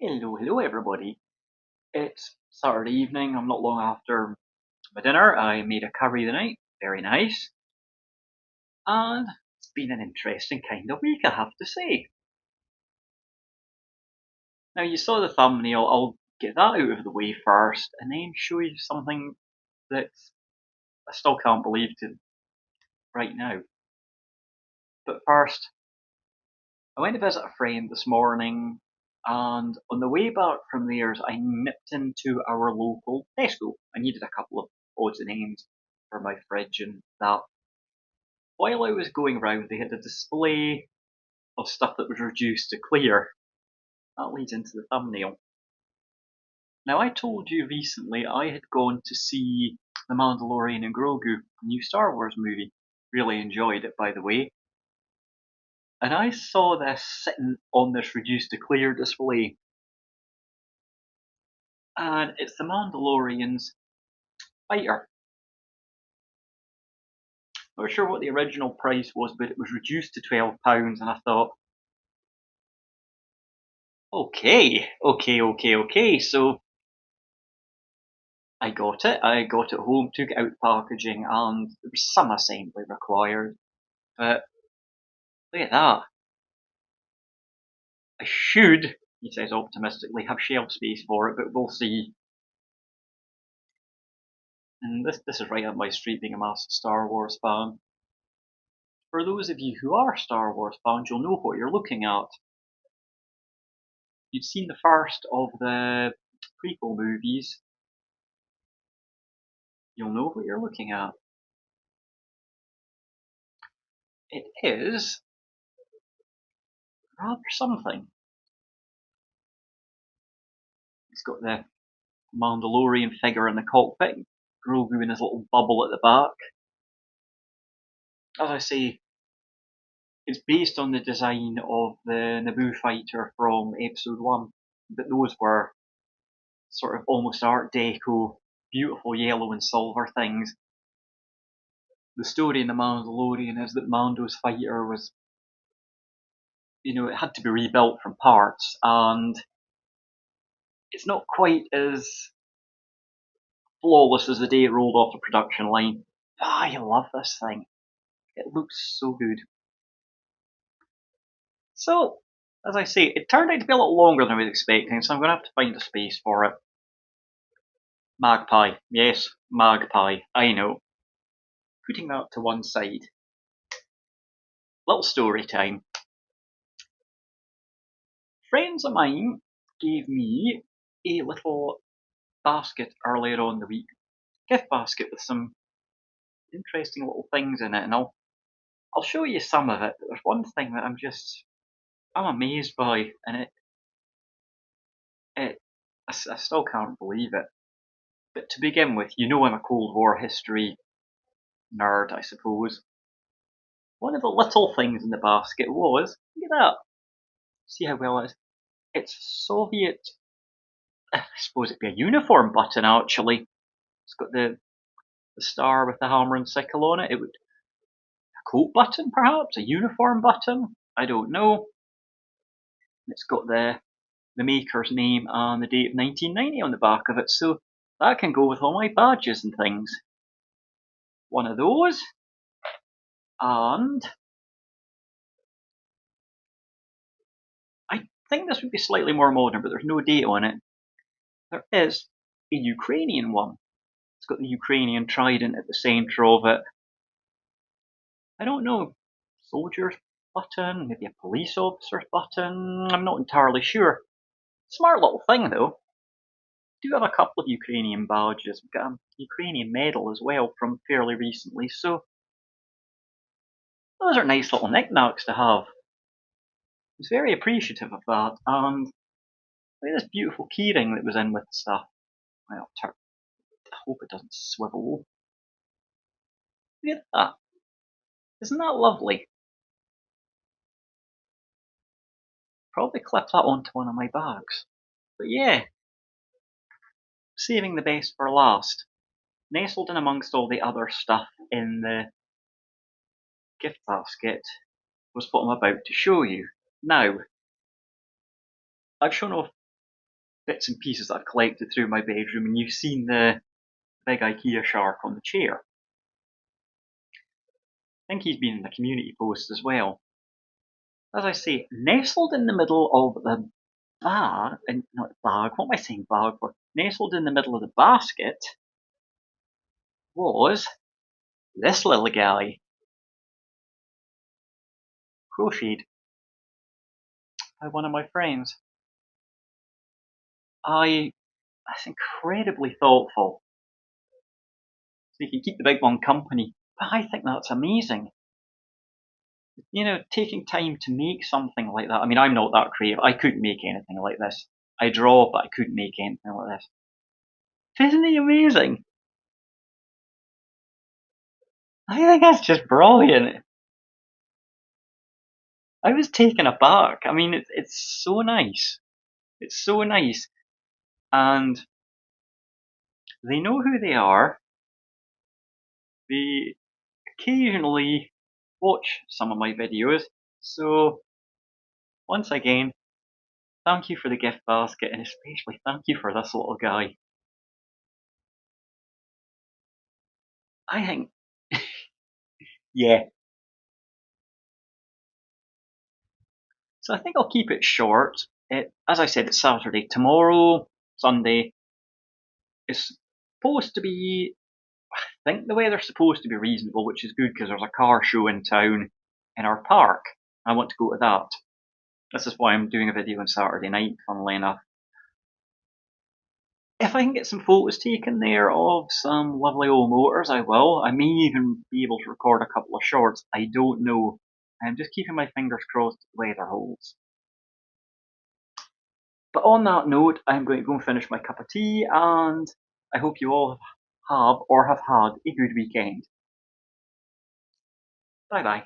Hello everybody. It's Saturday evening. I'm not long after my dinner. I made a curry tonight. Very nice. And it's been an interesting kind of week, I have to say. Now, you saw the thumbnail. I'll get that out of the way first and then show you something that I still can't believe to right now. But first, I went to visit a friend this morning, and on the way back from theirs, I nipped into our local Tesco. I needed a couple of odds and ends for my fridge and that. While I was going round, they had a display of stuff that was reduced to clear. That leads into the thumbnail. Now, I told you recently I had gone to see The Mandalorian and Grogu, a new Star Wars movie. Really enjoyed it, by the way. And I saw this sitting on this reduced to clear display. And it's The Mandalorian's fighter. Not sure what the original price was, but it was reduced to £12, and I thought, okay. So I got it. I got it home, took it out of packaging, and there was some assembly required. But look at that. I should, he says optimistically, have shelf space for it, but we'll see. And this is right up my street, being a massive Star Wars fan. For those of you who are Star Wars fans, you'll know what you're looking at. You've seen the first of the prequel movies. You'll know what you're looking at. It is rather something. It's got the Mandalorian figure in the cockpit, Grogu in his little bubble at the back. As I say, it's based on the design of the Naboo fighter from Episode 1, but those were sort of almost Art Deco, beautiful yellow and silver things. The story in The Mandalorian is that Mando's fighter was, it had to be rebuilt from parts, and it's not quite as flawless as the day it rolled off the production line. I love this thing. It looks so good. So, as I say, it turned out to be a little longer than I was expecting, so I'm going to have to find a space for it. Magpie. Yes, magpie. I know. Putting that to one side. Little story time. Friends of mine gave me a little basket earlier on in the week. Gift basket with some interesting little things in it, and I'll show you some of it, but there's one thing that I'm amazed by, and I still can't believe it. But to begin with, I'm a Cold War history nerd, I suppose. One of the little things in the basket was, look at that. See how well it is? It's Soviet, I suppose it'd be a uniform button actually. It's got the star with the hammer and sickle on it. It would a coat button perhaps, a uniform button. I don't know. It's got the maker's name and the date of 1990 on the back of it, so that can go with all my badges and things. One of those, and I think this would be slightly more modern, but there's no date on it. There is a Ukrainian one. It's got the Ukrainian trident at the centre of it. I don't know, soldier's button, maybe a police officer's button. I'm not entirely sure. Smart little thing though. Do have a couple of Ukrainian badges. We've got a Ukrainian medal as well from fairly recently, so those are nice little knickknacks to have. I was very appreciative of that, and look at this beautiful keyring that was in with the stuff. Well, I hope it doesn't swivel. Look at that. Isn't that lovely? Probably clip that onto one of my bags. But yeah, saving the best for last. Nestled in amongst all the other stuff in the gift basket was what I'm about to show you. Now, I've shown off bits and pieces that I've collected through my bedroom, and you've seen the big IKEA shark on the chair. I think he's been in the community post as well. As I say, nestled in the middle of the bag, and not bag, what am I saying bag for? Nestled in the middle of the basket was this little guy, crocheted by one of my friends. That's incredibly thoughtful. So you can keep the big one company. But I think that's amazing. Taking time to make something like that. I mean, I'm not that creative. I couldn't make anything like this. I draw, but I couldn't make anything like this. Isn't he amazing? I think that's just brilliant. I was taken aback. I mean, it's so nice. It's so nice. And they know who they are. They occasionally watch some of my videos. So, once again, thank you for the gift basket, and especially thank you for this little guy. I think, yeah. So I think I'll keep it short. As I said, it's Saturday. Tomorrow, Sunday, is supposed to be, I think the weather's supposed to be reasonable, which is good because there's a car show in town in our park. I want to go to that. This is why I'm doing a video on Saturday night, funnily enough. If I can get some photos taken there of some lovely old motors, I will. I may even be able to record a couple of shorts. I don't know. I'm just keeping my fingers crossed the weather holds. But on that note, I'm going to go and finish my cup of tea, and I hope you all have or have had a good weekend. Bye bye.